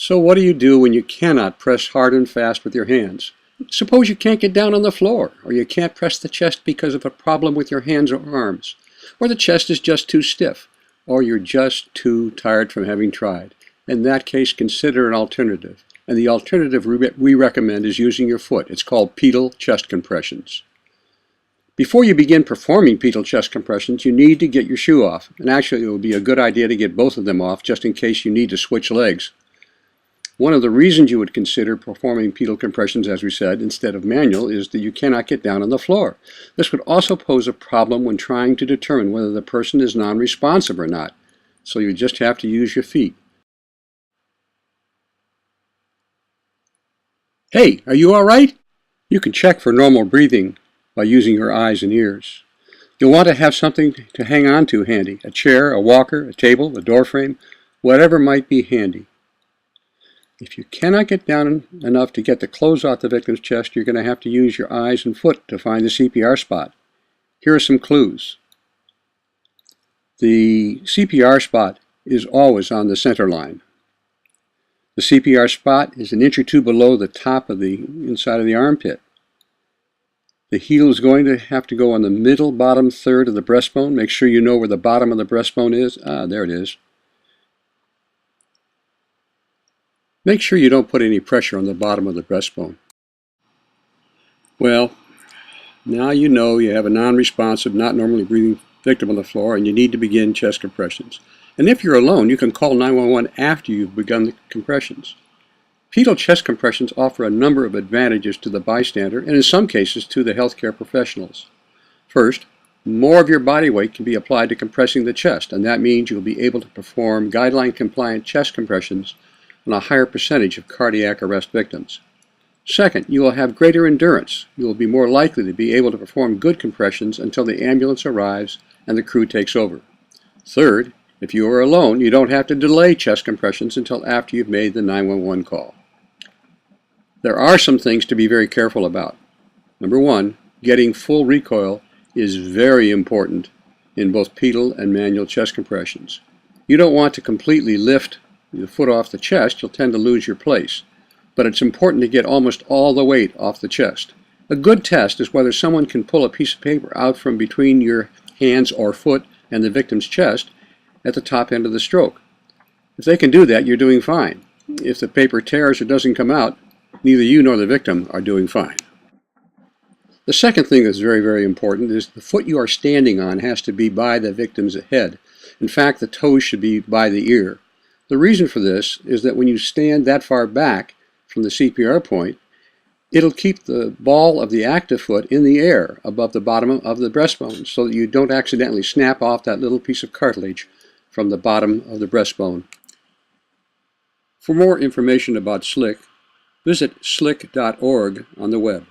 So what do you do when you cannot press hard and fast with your hands? Suppose you can't get down on the floor, or you can't press the chest because of a problem with your hands or arms, or the chest is just too stiff, or you're just too tired from having tried. In that case, consider an alternative. And the alternative we recommend is using your foot. It's called pedal chest compressions. Before you begin performing pedal chest compressions, you need to get your shoe off. And actually, it would be a good idea to get both of them off just in case you need to switch legs. One of the reasons you would consider performing pedal compressions, as we said, instead of manual, is that you cannot get down on the floor. This would also pose a problem when trying to determine whether the person is non-responsive or not. So you just have to use your feet. Hey, are you all right? You can check for normal breathing by using your eyes and ears. You'll want to have something to hang on to handy, a chair, a walker, a table, a door frame, whatever might be handy. If you cannot get down enough to get the clothes off the victim's chest, you're going to have to use your eyes and foot to find the CPR spot. Here are some clues. The CPR spot is always on the center line. The CPR spot is an inch or two below the top of the inside of the armpit. The heel is going to have to go on the middle bottom third of the breastbone. Make sure you know where the bottom of the breastbone is. There it is. Make sure you don't put any pressure on the bottom of the breastbone. Well, now you know you have a non-responsive, not normally breathing victim on the floor and you need to begin chest compressions. And if you're alone, you can call 911 after you've begun the compressions. Pedal chest compressions offer a number of advantages to the bystander and in some cases to the healthcare professionals. First, more of your body weight can be applied to compressing the chest, and that means you'll be able to perform guideline-compliant chest compressions on a higher percentage of cardiac arrest victims. Second, you will have greater endurance. You will be more likely to be able to perform good compressions until the ambulance arrives and the crew takes over. Third, if you are alone, you don't have to delay chest compressions until after you've made the 911 call. There are some things to be very careful about. Number one, getting full recoil is very important in both pedal and manual chest compressions. You don't want to completely lift the foot off the chest, you'll tend to lose your place. But it's important to get almost all the weight off the chest. A good test is whether someone can pull a piece of paper out from between your hands or foot and the victim's chest at the top end of the stroke. If they can do that, you're doing fine. If the paper tears or doesn't come out, neither you nor the victim are doing fine. The second thing that's very, very important is the foot you are standing on has to be by the victim's head. In fact, the toes should be by the ear. The reason for this is that when you stand that far back from the CPR point, it'll keep the ball of the active foot in the air above the bottom of the breastbone so that you don't accidentally snap off that little piece of cartilage from the bottom of the breastbone. For more information about SLIC, visit slic.org on the web.